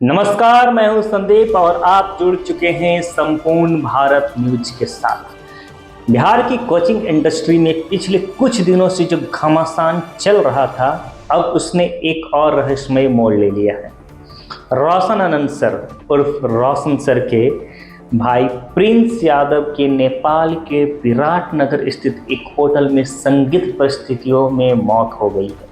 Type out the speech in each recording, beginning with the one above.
नमस्कार, मैं हूं संदीप और आप जुड़ चुके हैं संपूर्ण भारत न्यूज के साथ। बिहार की कोचिंग इंडस्ट्री में पिछले कुछ दिनों से जो घमासान चल रहा था, अब उसने एक और रहस्यमय मोड़ ले लिया है। रोशन आनंद सर उर्फ रोशन सर के भाई प्रिंस यादव के नेपाल के विराटनगर स्थित एक होटल में संदिग्ध परिस्थितियों में मौत हो गई है।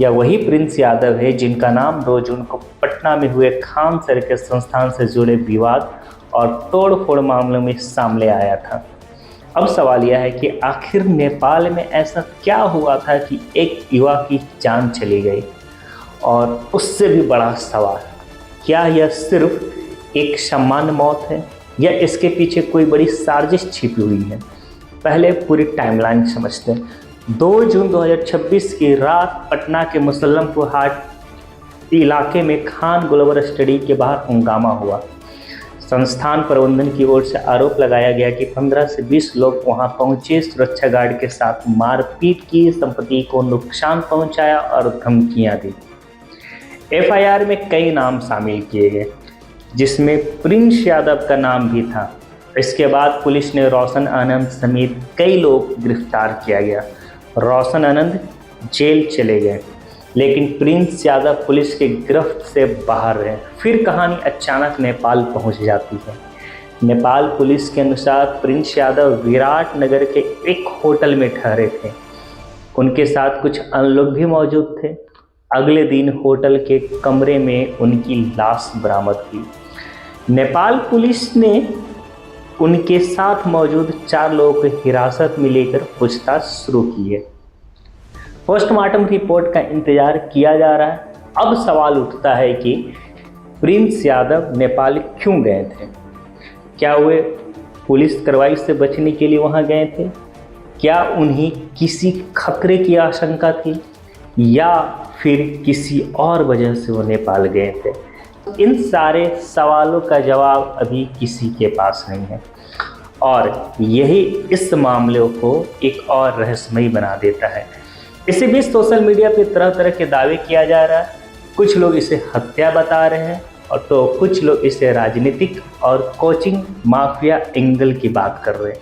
यह वही प्रिंस यादव है जिनका नाम 2 जून को पटना में हुए खान सर के संस्थान से जुड़े विवाद और तोड़फोड़ मामलों में सामने आया था। अब सवाल यह है कि आखिर नेपाल में ऐसा क्या हुआ था कि एक युवा की जान चली गई, और उससे भी बड़ा सवाल, क्या यह सिर्फ एक सामान्य मौत है या इसके पीछे कोई बड़ी साजिश छिपी हुई है। पहले पूरी टाइमलाइन समझते हैं। 2 जून 2026 की रात पटना के मुसल्लमपुर हाट इलाके में खान ग्लोबल स्टडी के बाहर हंगामा हुआ। संस्थान प्रबंधन की ओर से आरोप लगाया गया कि 15 से 20 लोग वहां पहुंचे, सुरक्षा गार्ड के साथ मारपीट की, संपत्ति को नुकसान पहुंचाया और धमकियां दी। एफआईआर में कई नाम शामिल किए गए, जिसमें प्रिंस यादव का नाम भी था। इसके बाद पुलिस ने रोशन आनंद समेत कई लोग गिरफ्तार किया गया। रोशन आनंद जेल चले गए, लेकिन प्रिंस यादव पुलिस के गिरफ्त से बाहर रहे। फिर कहानी अचानक नेपाल पहुंच जाती है। नेपाल पुलिस के अनुसार प्रिंस यादव विराटनगर के एक होटल में ठहरे थे। उनके साथ कुछ अन्य लोग भी मौजूद थे। अगले दिन होटल के कमरे में उनकी लाश बरामद हुई। नेपाल पुलिस ने उनके साथ मौजूद 4 लोगों को हिरासत में लेकर पूछताछ शुरू की है। पोस्टमार्टम रिपोर्ट का इंतजार किया जा रहा है। अब सवाल उठता है कि प्रिंस यादव नेपाल क्यों गए थे? क्या वे पुलिस कार्रवाई से बचने के लिए वहां गए थे? क्या उन्हें किसी खतरे की आशंका थी, या फिर किसी और वजह से वो नेपाल गए थे? इन सारे सवालों का जवाब अभी किसी के पास नहीं है, और यही इस मामले को एक और रहस्यमयी बना देता है। इसी बीच सोशल मीडिया पे तरह तरह के दावे किया जा रहा है। कुछ लोग इसे हत्या बता रहे हैं, और तो कुछ लोग इसे राजनीतिक और कोचिंग माफिया एंगल की बात कर रहे हैं।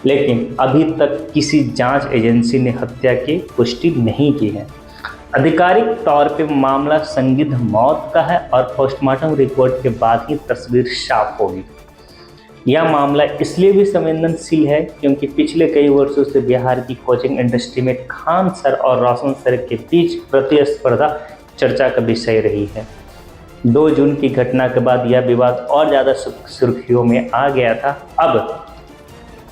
लेकिन अभी तक किसी जांच एजेंसी ने हत्या की पुष्टि नहीं की है। आधिकारिक तौर पे मामला संदिग्ध मौत का है, और पोस्टमार्टम रिपोर्ट के बाद ही तस्वीर साफ होगी। यह मामला इसलिए भी संवेदनशील है क्योंकि पिछले कई वर्षों से बिहार की कोचिंग इंडस्ट्री में खान सर और रोशन सर के बीच प्रतिस्पर्धा चर्चा का विषय रही है। 2 जून की घटना के बाद यह विवाद और ज़्यादा सुर्खियों में आ गया था। अब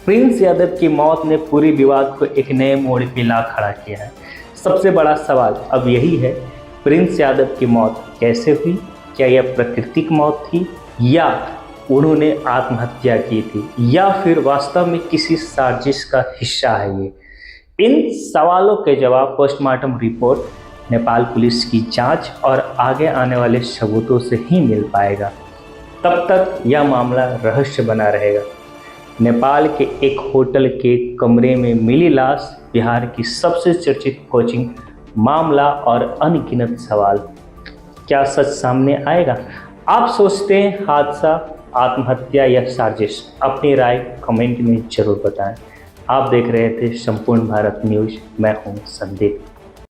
प्रिंस यादव की मौत ने पूरी विवाद को एक नए मोड़ पर ला खड़ा किया है। सबसे बड़ा सवाल अब यही है, प्रिंस यादव की मौत कैसे हुई? क्या यह प्राकृतिक मौत थी, या उन्होंने आत्महत्या की थी, या फिर वास्तव में किसी साजिश का हिस्सा है ये? इन सवालों के जवाब पोस्टमार्टम रिपोर्ट, नेपाल पुलिस की जांच और आगे आने वाले सबूतों से ही मिल पाएगा। तब तक यह मामला रहस्य बना रहेगा। नेपाल के एक होटल के कमरे में मिली लाश, बिहार की सबसे चर्चित कोचिंग, मामला और अनगिनत सवाल, क्या सच सामने आएगा? आप सोचते हैं हादसा, आत्महत्या या साजिश? अपनी राय कमेंट में जरूर बताएं। आप देख रहे थे संपूर्ण भारत न्यूज। मैं हूं संदीप।